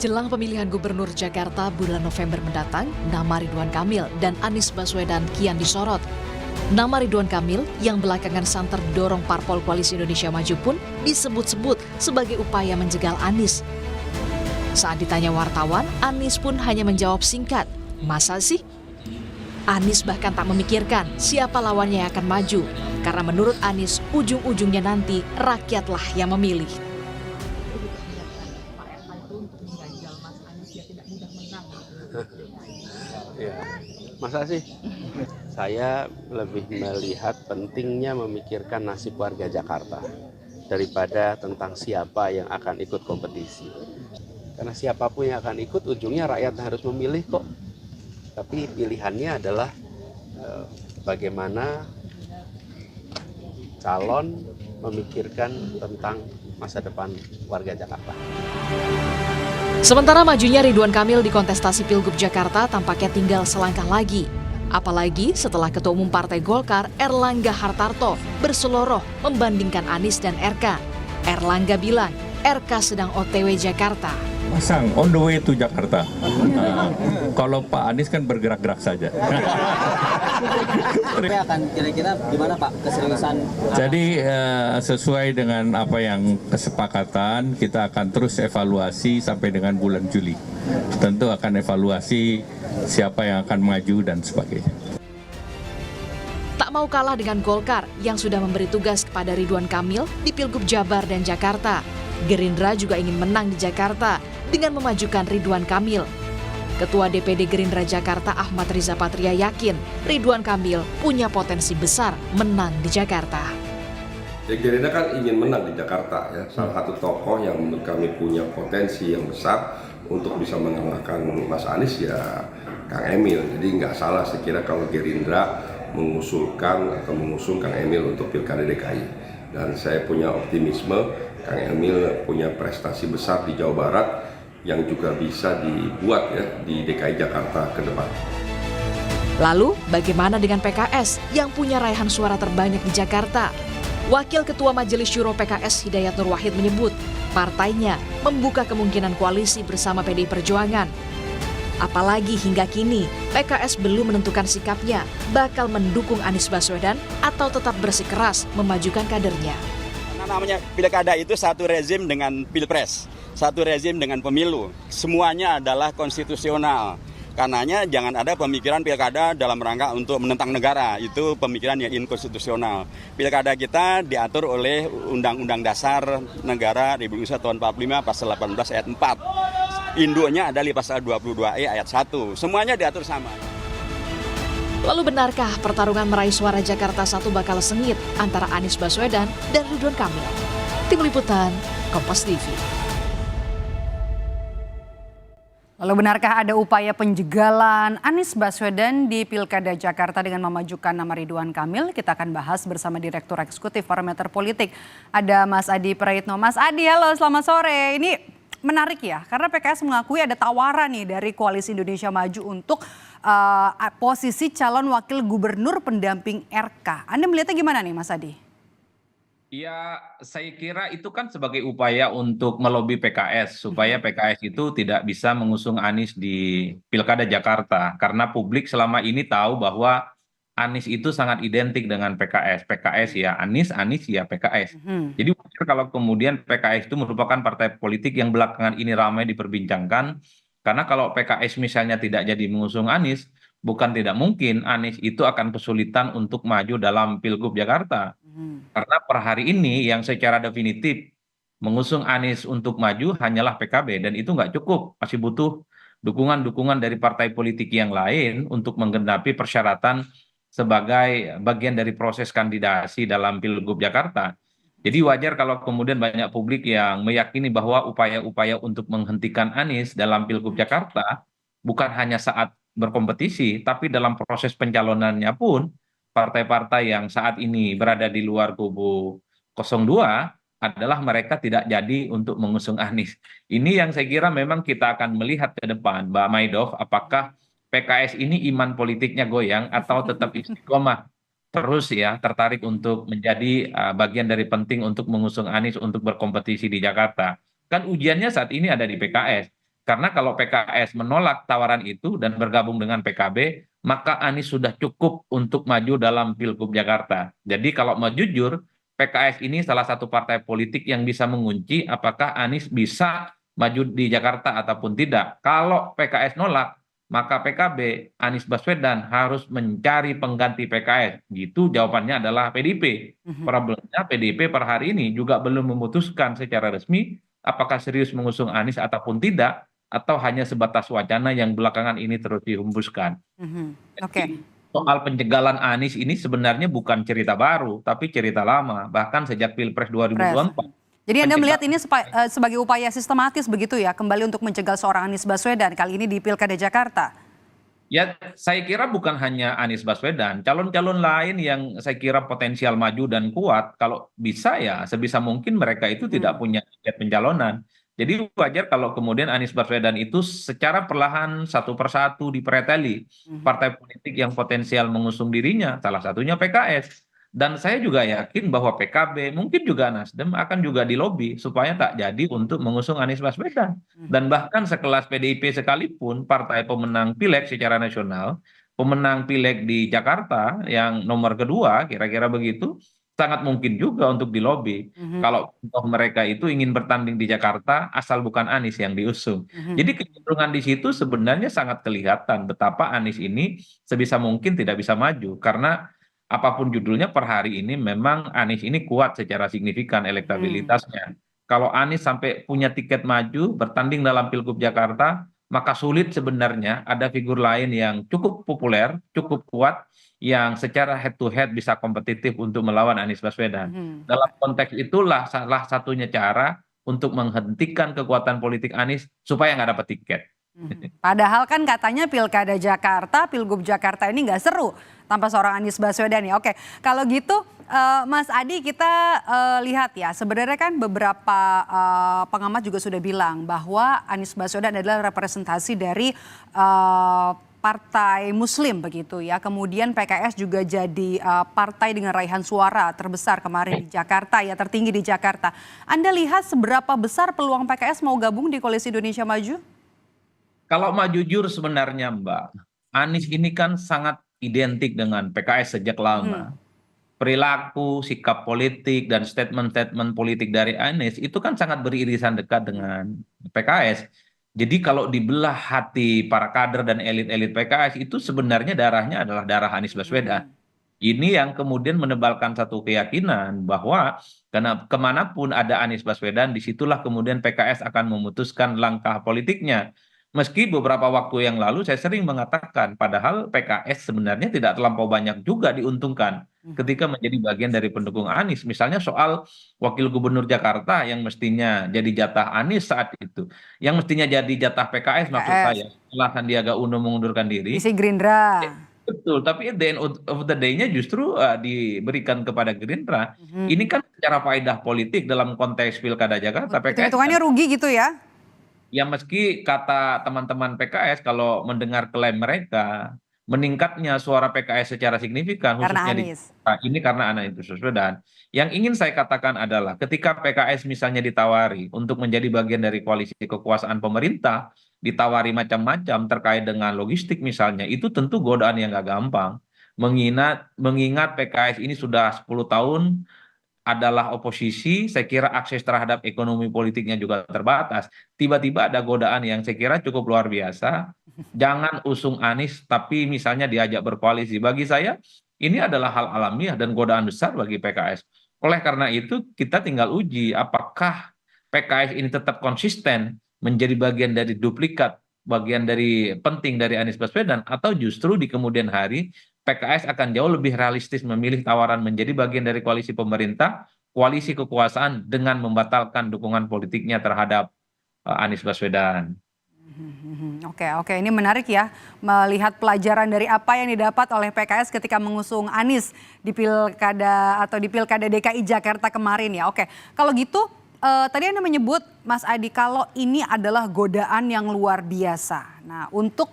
Jelang pemilihan gubernur Jakarta bulan November mendatang, nama Ridwan Kamil dan Anies Baswedan kian disorot. Nama Ridwan Kamil yang belakangan santer didorong parpol Koalisi Indonesia Maju pun disebut-sebut sebagai upaya menjegal Anies. Saat ditanya wartawan, Anies pun hanya menjawab singkat, "Masa sih?" Anies bahkan tak memikirkan siapa lawannya yang akan maju, karena menurut Anies, ujung-ujungnya nanti rakyatlah yang memilih. Ya, masa sih? Saya lebih melihat pentingnya memikirkan nasib warga Jakarta daripada tentang siapa yang akan ikut kompetisi. Karena siapapun yang akan ikut, ujungnya rakyat harus memilih kok. Tapi pilihannya adalah bagaimana calon memikirkan tentang masa depan warga Jakarta. Sementara majunya Ridwan Kamil di kontestasi Pilgub Jakarta tampaknya tinggal selangkah lagi. Apalagi setelah Ketua Umum Partai Golkar Erlangga Hartarto berseloroh membandingkan Anies dan RK. Erlangga bilang RK sedang OTW Jakarta. Pasang on the way to Jakarta. Kalau Pak Anies kan bergerak-gerak saja. Tapi akan kira-kira gimana Pak keseriusan? Jadi sesuai dengan apa yang kesepakatan, kita akan terus evaluasi sampai dengan bulan Juli. Tentu akan evaluasi siapa yang akan maju dan sebagainya. Tak mau kalah dengan Golkar yang sudah memberi tugas kepada Ridwan Kamil di Pilgub Jabar dan Jakarta. Gerindra juga ingin menang di Jakarta dengan memajukan Ridwan Kamil. Ketua DPD Gerindra Jakarta Ahmad Riza Patria yakin Ridwan Kamil punya potensi besar menang di Jakarta. Gerindra kan ingin menang di Jakarta ya. Salah satu tokoh yang menurut kami punya potensi yang besar untuk bisa mengalahkan Mas Anies ya Kang Emil. Jadi nggak salah saya kira kalau Gerindra mengusulkan atau mengusung Kang Emil untuk Pilkada DKI. Dan saya punya optimisme Kang Emil punya prestasi besar di Jawa Barat yang juga bisa dibuat ya di DKI Jakarta ke depan. Lalu bagaimana dengan PKS yang punya raihan suara terbanyak di Jakarta? Wakil Ketua Majelis Syuro PKS Hidayat Nur Wahid menyebut partainya membuka kemungkinan koalisi bersama PDI Perjuangan. Apalagi hingga kini PKS belum menentukan sikapnya bakal mendukung Anies Baswedan atau tetap bersikeras memajukan kadernya. Namanya pilkada itu satu rezim dengan pilpres, satu rezim dengan pemilu. Semuanya adalah konstitusional. Karenanya jangan ada pemikiran pilkada dalam rangka untuk menentang negara. Itu pemikiran yang inkonstitusional. Pilkada kita diatur oleh Undang-Undang Dasar Negara Republik Indonesia tahun 45 pasal 18 ayat 4. Induknya ada di pasal 22E ayat 1. Semuanya diatur sama. Lalu benarkah pertarungan meraih suara Jakarta 1 bakal sengit antara Anies Baswedan dan Ridwan Kamil? Tim Liputan, Kompas TV. Lalu benarkah ada upaya penjegalan Anies Baswedan di Pilkada Jakarta dengan memajukan nama Ridwan Kamil? Kita akan bahas bersama Direktur Eksekutif Parameter Politik. Ada Mas Adi Praitno. Mas Adi, halo, selamat sore. Ini menarik ya, karena PKS mengakui ada tawaran nih dari Koalisi Indonesia Maju untuk posisi calon wakil gubernur pendamping RK. Anda melihatnya gimana nih Mas Adi? Ya, saya kira itu kan sebagai upaya untuk melobi PKS supaya PKS itu tidak bisa mengusung Anies di Pilkada Jakarta. Karena publik selama ini tahu bahwa Anies itu sangat identik dengan PKS. PKS ya Anies, Anies ya PKS. Jadi wajar kalau kemudian PKS itu merupakan partai politik yang belakangan ini ramai diperbincangkan. Karena kalau PKS misalnya tidak jadi mengusung Anies, bukan tidak mungkin Anies itu akan kesulitan untuk maju dalam Pilgub Jakarta. Karena per hari ini yang secara definitif mengusung Anies untuk maju hanyalah PKB. Dan itu nggak cukup, masih butuh dukungan-dukungan dari partai politik yang lain untuk menggenapi persyaratan sebagai bagian dari proses kandidasi dalam Pilgub Jakarta. Jadi wajar kalau kemudian banyak publik yang meyakini bahwa upaya-upaya untuk menghentikan Anies dalam Pilgub Jakarta bukan hanya saat berkompetisi, tapi dalam proses pencalonannya pun partai-partai yang saat ini berada di luar kubu 02 adalah mereka tidak jadi untuk mengusung Anies. Ini yang saya kira memang kita akan melihat ke depan, Mbak Maidoff, apakah PKS ini iman politiknya goyang atau tetap istiqomah terus ya tertarik untuk menjadi bagian dari penting untuk mengusung Anies untuk berkompetisi di Jakarta. Kan ujiannya saat ini ada di PKS. Karena kalau PKS menolak tawaran itu dan bergabung dengan PKB, maka Anies sudah cukup untuk maju dalam Pilgub Jakarta. Jadi kalau mau jujur, PKS ini salah satu partai politik yang bisa mengunci apakah Anies bisa maju di Jakarta ataupun tidak. Kalau PKS nolak, maka PKB, Anies Baswedan harus mencari pengganti PKS. Gitu jawabannya adalah PDIP. Problemnya PDIP per hari ini juga belum memutuskan secara resmi apakah serius mengusung Anies ataupun tidak, atau hanya sebatas wacana yang belakangan ini terus dihembuskan. Oke. Soal penjagalan Anies ini sebenarnya bukan cerita baru, tapi cerita lama, bahkan sejak Pilpres 2024. Jadi Anda melihat ini sebagai upaya sistematis begitu ya, kembali untuk menjegal seorang Anies Baswedan, kali ini di Pilkada Jakarta? Ya, saya kira bukan hanya Anies Baswedan, calon-calon lain yang saya kira potensial maju dan kuat, kalau bisa ya sebisa mungkin mereka itu tidak punya tiket pencalonan. Jadi wajar kalau kemudian Anies Baswedan itu secara perlahan satu persatu dipreteli partai politik yang potensial mengusung dirinya, salah satunya PKS. Dan saya juga yakin bahwa PKB, mungkin juga Nasdem akan juga dilobi supaya tak jadi untuk mengusung Anies Baswedan. Dan bahkan sekelas PDIP sekalipun, partai pemenang pileg secara nasional, pemenang pileg di Jakarta yang nomor kedua, kira-kira begitu, sangat mungkin juga untuk dilobi. Kalau mereka itu ingin bertanding di Jakarta, asal bukan Anies yang diusung. Jadi kecenderungan di situ sebenarnya sangat kelihatan betapa Anies ini sebisa mungkin tidak bisa maju. Karena apapun judulnya per hari ini memang Anies ini kuat secara signifikan elektabilitasnya. Kalau Anies sampai punya tiket maju bertanding dalam Pilgub Jakarta, maka sulit sebenarnya ada figur lain yang cukup populer, cukup kuat, yang secara head to head bisa kompetitif untuk melawan Anies Baswedan. Dalam konteks itulah salah satunya cara untuk menghentikan kekuatan politik Anies supaya nggak dapat tiket. Padahal kan katanya Pilkada Jakarta, Pilgub Jakarta ini nggak seru tanpa seorang Anies Baswedan ya. Oke, kalau gitu Mas Adi, kita lihat ya, sebenarnya kan beberapa pengamat juga sudah bilang bahwa Anies Baswedan adalah representasi dari partai Muslim begitu ya. Kemudian PKS juga jadi partai dengan raihan suara terbesar kemarin di Jakarta ya, tertinggi di Jakarta. Anda lihat seberapa besar peluang PKS mau gabung di Koalisi Indonesia Maju? Kalau mau jujur sebenarnya Mbak, Anies ini kan sangat identik dengan PKS sejak lama. Perilaku, sikap politik, dan statement-statement politik dari Anies itu kan sangat beririsan dekat dengan PKS. Jadi kalau dibelah hati para kader dan elit-elit PKS itu sebenarnya darahnya adalah darah Anies Baswedan. Ini yang kemudian menebalkan satu keyakinan bahwa karena kemanapun ada Anies Baswedan, disitulah kemudian PKS akan memutuskan langkah politiknya. Meski beberapa waktu yang lalu saya sering mengatakan, padahal PKS sebenarnya tidak terlampau banyak juga diuntungkan ketika menjadi bagian dari pendukung Anies. Misalnya soal wakil gubernur Jakarta yang mestinya jadi jatah Anies saat itu, yang mestinya jadi jatah PKS maksud saya, setelah Sandiaga Uno mengundurkan diri. Isi Gerindra. Betul, tapi at the end of the day-nya justru diberikan kepada Gerindra. Ini kan secara faedah politik dalam konteks Pilkada Jakarta. PKS hitungannya rugi gitu ya? Ya meski kata teman-teman PKS kalau mendengar klaim mereka, meningkatnya suara PKS secara signifikan khususnya ini karena Anies Baswedan. Yang ingin saya katakan adalah ketika PKS misalnya ditawari untuk menjadi bagian dari koalisi kekuasaan pemerintah, ditawari macam-macam terkait dengan logistik misalnya, itu tentu godaan yang gak gampang. Mengingat PKS ini sudah 10 tahun adalah oposisi, saya kira akses terhadap ekonomi politiknya juga terbatas. Tiba-tiba ada godaan yang saya kira cukup luar biasa. Jangan usung Anies, tapi misalnya diajak berkoalisi. Bagi saya, ini adalah hal alamiah dan godaan besar bagi PKS. Oleh karena itu, kita tinggal uji apakah PKS ini tetap konsisten menjadi bagian dari duplikat, bagian dari penting dari Anies Baswedan, atau justru di kemudian hari PKS akan jauh lebih realistis memilih tawaran menjadi bagian dari koalisi pemerintah, koalisi kekuasaan dengan membatalkan dukungan politiknya terhadap Anies Baswedan. Oke, ini menarik ya, melihat pelajaran dari apa yang didapat oleh PKS ketika mengusung Anies di Pilkada atau di Pilkada DKI Jakarta kemarin ya. Oke, kalau gitu tadi Anda menyebut Mas Adi kalau ini adalah godaan yang luar biasa. Nah, untuk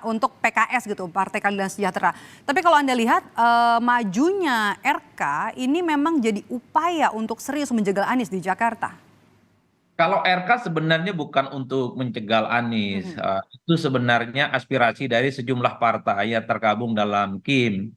untuk PKS gitu, Partai Keadilan Sejahtera. Tapi kalau Anda lihat majunya RK ini memang jadi upaya untuk serius menjegal Anies di Jakarta. Kalau RK sebenarnya bukan untuk mencegal Anies, itu sebenarnya aspirasi dari sejumlah partai yang tergabung dalam KIM.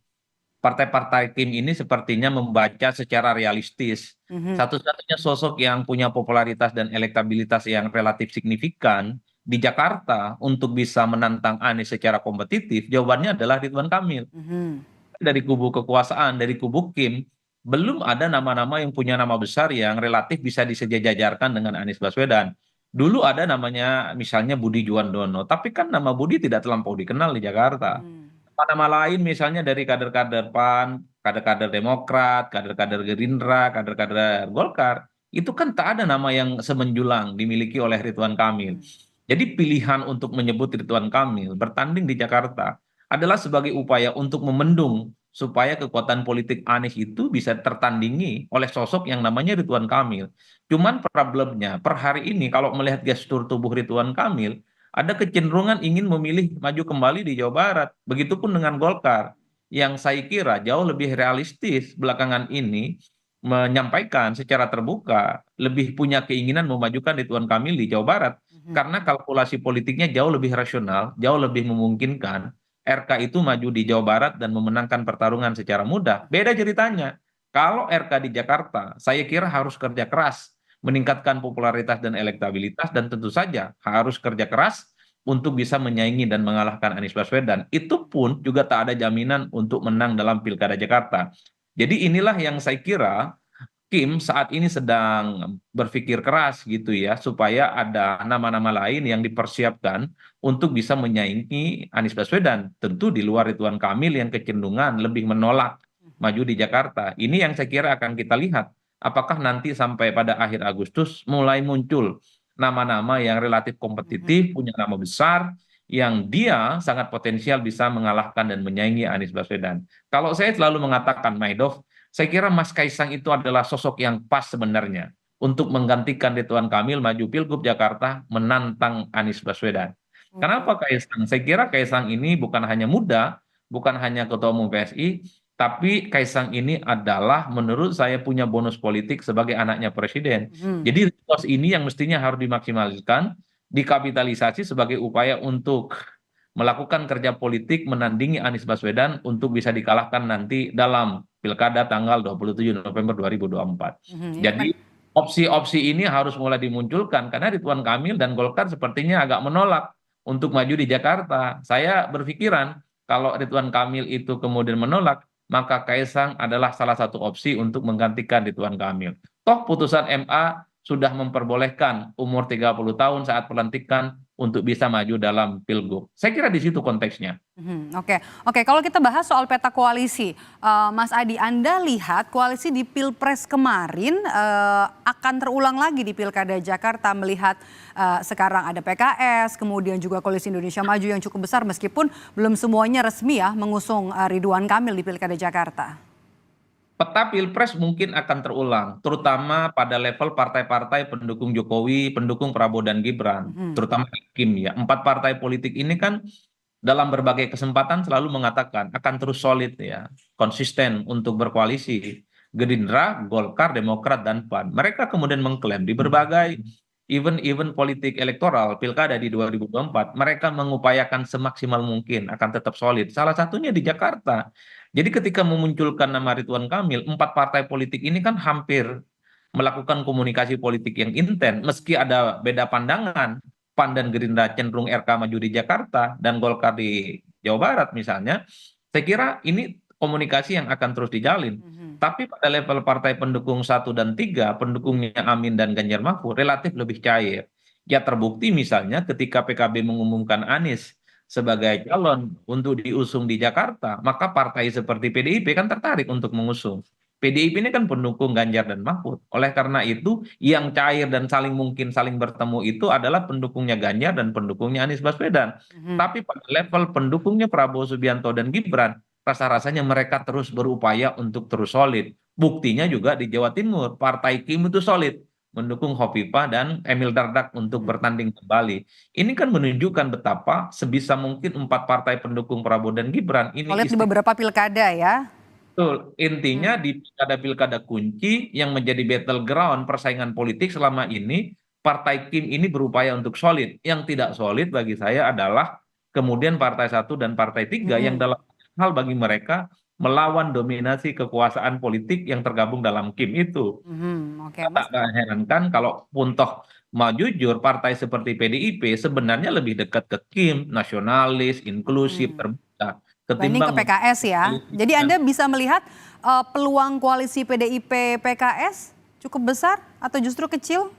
Partai-partai KIM ini sepertinya membaca secara realistis. Mhm. Satu-satunya sosok yang punya popularitas dan elektabilitas yang relatif signifikan di Jakarta untuk bisa menantang Anies secara kompetitif, jawabannya adalah Ridwan Kamil. Mhm. Dari kubu kekuasaan, dari kubu Kim, belum ada nama-nama yang punya nama besar yang relatif bisa disejajarkan dengan Anies Baswedan. Dulu ada namanya misalnya Budi Juandono, tapi kan nama Budi tidak terlampau dikenal di Jakarta. Mhm. Nama lain misalnya dari kader-kader PAN, kader-kader Demokrat, kader-kader Gerindra, kader-kader Golkar, itu kan tak ada nama yang semenjulang dimiliki oleh Ridwan Kamil. Jadi pilihan untuk menyebut Ridwan Kamil bertanding di Jakarta adalah sebagai upaya untuk memendung supaya kekuatan politik Anies itu bisa tertandingi oleh sosok yang namanya Ridwan Kamil. Cuman problemnya per hari ini kalau melihat gestur tubuh Ridwan Kamil, ada kecenderungan ingin memilih maju kembali di Jawa Barat. Begitupun dengan Golkar, yang saya kira jauh lebih realistis belakangan ini menyampaikan secara terbuka lebih punya keinginan memajukan Ridwan Kamil di Jawa Barat karena kalkulasi politiknya jauh lebih rasional, jauh lebih memungkinkan RK itu maju di Jawa Barat dan memenangkan pertarungan secara mudah. Beda ceritanya. Kalau RK di Jakarta, saya kira harus kerja keras meningkatkan popularitas dan elektabilitas dan tentu saja harus kerja keras untuk bisa menyaingi dan mengalahkan Anies Baswedan. Itu pun juga tak ada jaminan untuk menang dalam Pilkada Jakarta. Jadi inilah yang saya kira Kim saat ini sedang berpikir keras gitu ya, supaya ada nama-nama lain yang dipersiapkan untuk bisa menyaingi Anies Baswedan. Tentu di luar Ridwan Kamil yang kecenderungan lebih menolak maju di Jakarta. Ini yang saya kira akan kita lihat. Apakah nanti sampai pada akhir Agustus mulai muncul nama-nama yang relatif kompetitif, punya nama besar, yang dia sangat potensial bisa mengalahkan dan menyaingi Anies Baswedan. Kalau saya selalu mengatakan, Maidov, saya kira Mas Kaisang itu adalah sosok yang pas sebenarnya untuk menggantikan Ridwan Kamil maju Pilgub Jakarta menantang Anies Baswedan. Kenapa Kaisang? Saya kira Kaisang ini bukan hanya muda, bukan hanya ketua umum PSI, tapi Kaisang ini adalah menurut saya punya bonus politik sebagai anaknya presiden. Mhm. Jadi resource ini yang mestinya harus dimaksimalkan, dikapitalisasi sebagai upaya untuk melakukan kerja politik menandingi Anies Baswedan untuk bisa dikalahkan nanti dalam Pilkada tanggal 27 November 2024. Mhm. Ini Jadi opsi-opsi ini harus mulai dimunculkan karena Ridwan Kamil dan Golkar sepertinya agak menolak untuk maju di Jakarta. Saya berpikiran kalau Ridwan Kamil itu kemudian menolak, maka Kaisang adalah salah satu opsi untuk menggantikan Ridwan Kamil. Toh putusan MA sudah memperbolehkan umur 30 tahun saat pelantikan untuk bisa maju dalam Pilgub. Saya kira di situ konteksnya. Oke, oke. Kalau kita bahas soal peta koalisi, Mas Adi, Anda lihat koalisi di Pilpres kemarin akan terulang lagi di Pilkada Jakarta melihat sekarang ada PKS, kemudian juga Koalisi Indonesia Maju yang cukup besar meskipun belum semuanya resmi ya mengusung Ridwan Kamil di Pilkada Jakarta. Peta Pilpres mungkin akan terulang, terutama pada level partai-partai pendukung Jokowi, pendukung Prabowo dan Gibran, terutama Kim ya. Empat partai politik ini kan dalam berbagai kesempatan selalu mengatakan akan terus solid ya, konsisten untuk berkoalisi. Gerindra, Golkar, Demokrat, dan PAN. Mereka kemudian mengklaim di berbagai event-event politik elektoral Pilkada di 2024, mereka mengupayakan semaksimal mungkin akan tetap solid. Salah satunya di Jakarta. Jadi ketika memunculkan nama Ridwan Kamil, empat partai politik ini kan hampir melakukan komunikasi politik yang intens, meski ada beda pandangan. PAN dan Gerindra cenderung RK maju di Jakarta dan Golkar di Jawa Barat misalnya, saya kira ini komunikasi yang akan terus dijalin. Tapi pada level partai pendukung 1 dan 3, pendukungnya Amin dan Ganjar Mahfud relatif lebih cair. Ya terbukti misalnya ketika PKB mengumumkan Anies sebagai calon untuk diusung di Jakarta, maka partai seperti PDIP kan tertarik untuk mengusung. PDIP ini kan pendukung Ganjar dan Mahfud. Oleh karena itu, yang cair dan saling mungkin saling bertemu itu adalah pendukungnya Ganjar dan pendukungnya Anies Baswedan. Tapi pada level pendukungnya Prabowo Subianto dan Gibran, rasa-rasanya mereka terus berupaya untuk terus solid. Buktinya juga di Jawa Timur, Partai Kim itu solid mendukung Hopipa dan Emil Dardak untuk bertanding kembali. Ini kan menunjukkan betapa sebisa mungkin empat partai pendukung Prabowo dan Gibran ini Solid di beberapa pilkada ya. betul. Intinya di pilkada-pilkada kunci yang menjadi battleground persaingan politik selama ini, Partai Kim ini berupaya untuk solid. Yang tidak solid bagi saya adalah kemudian Partai 1 dan Partai 3 yang dalam hal bagi mereka melawan dominasi kekuasaan politik yang tergabung dalam Kim itu. Oke, Mas. Tak herankan kalau pun toh mau jujur partai seperti PDIP sebenarnya lebih dekat ke Kim, nasionalis, inklusif, terbuka Banding ke ketimbang PKS ya. Jadi Anda bisa melihat peluang koalisi PDIP PKS cukup besar atau justru kecil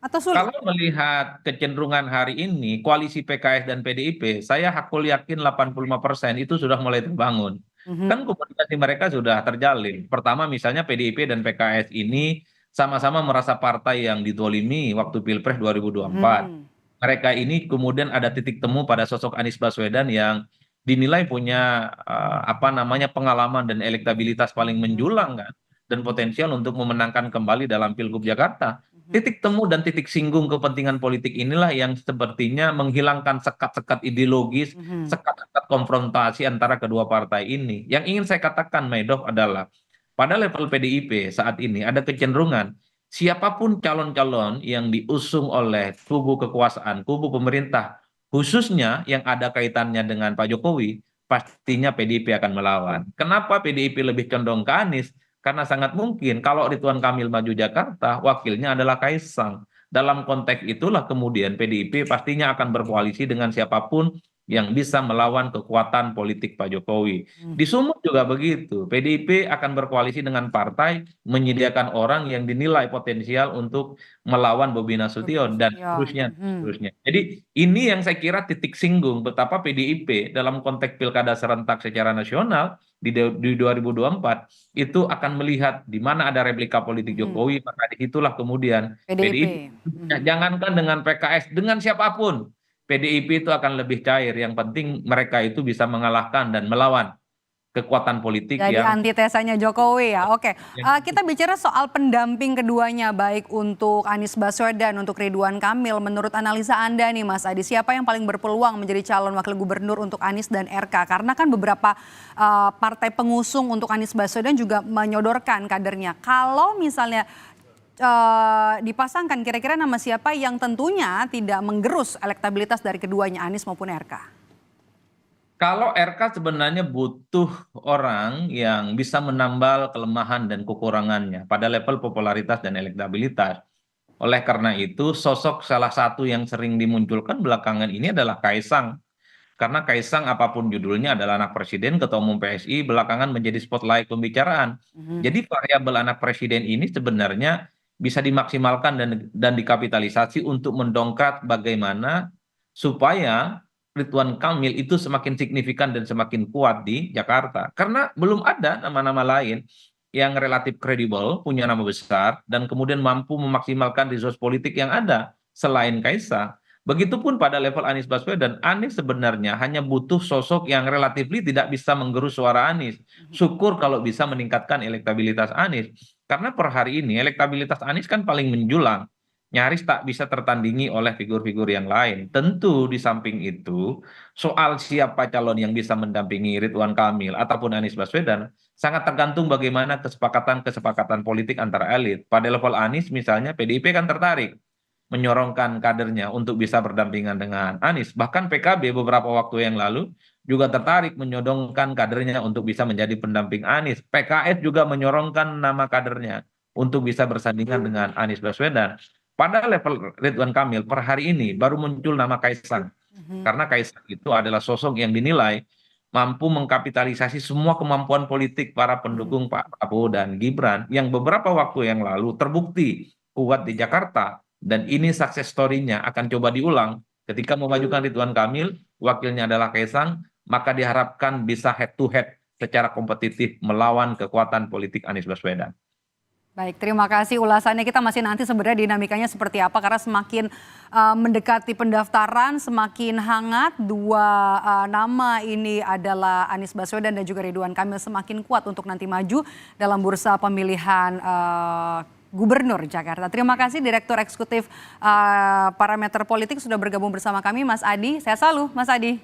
atau sulit? kalau melihat kecenderungan hari ini koalisi PKS dan PDIP, saya hakul yakin 85% itu sudah mulai terbangun. Kan komunikasi mereka sudah terjalin. Pertama misalnya PDIP dan PKS ini sama-sama merasa partai yang didolimi waktu Pilpres 2024. Mereka ini kemudian ada titik temu pada sosok Anies Baswedan yang dinilai punya pengalaman dan elektabilitas paling menjulang kan, dan potensial untuk memenangkan kembali dalam Pilgub Jakarta. Titik temu dan titik singgung kepentingan politik inilah yang sepertinya menghilangkan sekat-sekat ideologis, sekat-sekat konfrontasi antara kedua partai ini. Yang ingin saya katakan, Maidof, adalah pada level PDIP saat ini ada kecenderungan siapapun calon-calon yang diusung oleh kubu kekuasaan, kubu pemerintah, khususnya yang ada kaitannya dengan Pak Jokowi, pastinya PDIP akan melawan. Kenapa PDIP lebih condong ke Anies? Karena sangat mungkin kalau Ridwan Kamil maju Jakarta, wakilnya adalah Kaisang. Dalam konteks itulah kemudian PDIP pastinya akan berkoalisi dengan siapapun yang bisa melawan kekuatan politik Pak Jokowi. Di Sumut juga begitu. PDIP akan berkoalisi dengan partai menyediakan orang yang dinilai potensial untuk melawan Bobi Nasution dan seterusnya. Jadi ini yang saya kira titik singgung betapa PDIP dalam konteks pilkada serentak secara nasional di 2024 itu akan melihat di mana ada replika politik Jokowi, maka disitulah kemudian PDIP. Jangankan dengan PKS, dengan siapapun PDIP itu akan lebih cair. Yang penting mereka itu bisa mengalahkan dan melawan kekuatan politik Jadi yang antitesanya Jokowi ya. Oke, kita bicara soal pendamping keduanya baik untuk Anies Baswedan, untuk Ridwan Kamil. Menurut analisa Anda nih Mas Adi, siapa yang paling berpeluang menjadi calon wakil gubernur untuk Anies dan RK? Karena kan beberapa partai pengusung untuk Anies Baswedan juga menyodorkan kadernya. Kalau misalnya dipasangkan, kira-kira nama siapa yang tentunya tidak menggerus elektabilitas dari keduanya, Anies maupun RK? Kalau RK sebenarnya butuh orang yang bisa menambal kelemahan dan kekurangannya pada level popularitas dan elektabilitas. Oleh karena itu, sosok salah satu yang sering dimunculkan belakangan ini adalah Kaisang. Karena Kaisang apapun judulnya adalah anak presiden, ketua umum PSI, belakangan menjadi spotlight pembicaraan. Jadi variabel anak presiden ini sebenarnya bisa dimaksimalkan dan dikapitalisasi untuk mendongkrak bagaimana supaya Ridwan Kamil itu semakin signifikan dan semakin kuat di Jakarta. Karena belum ada nama-nama lain yang relatif kredibel, punya nama besar, dan kemudian mampu memaksimalkan resource politik yang ada selain Kaisang. Begitupun pada level Anies Baswedan, Anies sebenarnya hanya butuh sosok yang relatifly tidak bisa menggerus suara Anies. Syukur kalau bisa meningkatkan elektabilitas Anies. Karena per hari ini elektabilitas Anies kan paling menjulang. Nyaris tak bisa tertandingi oleh figur-figur yang lain. Tentu di samping itu, soal siapa calon yang bisa mendampingi Ridwan Kamil ataupun Anies Baswedan, sangat tergantung bagaimana kesepakatan politik antara elit. Pada level Anies misalnya, PDIP kan tertarik menyorongkan kadernya untuk bisa berdampingan dengan Anies. Bahkan PKB beberapa waktu yang lalu juga tertarik menyodongkan kadernya untuk bisa menjadi pendamping Anies. PKS juga menyorongkan nama kadernya untuk bisa bersandingan dengan Anies Baswedan. Pada level Ridwan Kamil per hari ini baru muncul nama Kaisang. Karena Kaisang itu adalah sosok yang dinilai mampu mengkapitalisasi semua kemampuan politik para pendukung Pak Prabowo dan Gibran yang beberapa waktu yang lalu terbukti kuat di Jakarta. Dan ini sukses story-nya akan coba diulang ketika memajukan Ridwan Kamil, wakilnya adalah Kaisang, maka diharapkan bisa head to head secara kompetitif melawan kekuatan politik Anies Baswedan. Baik, terima kasih ulasannya. Kita masih nanti sebenarnya dinamikanya seperti apa, karena semakin mendekati pendaftaran semakin hangat. Dua nama ini adalah Anies Baswedan dan juga Ridwan Kamil semakin kuat untuk nanti maju dalam bursa pemilihan Gubernur Jakarta. Terima kasih Direktur Eksekutif Parameter Politik sudah bergabung bersama kami, Mas Adi. Sehat selalu, Mas Adi.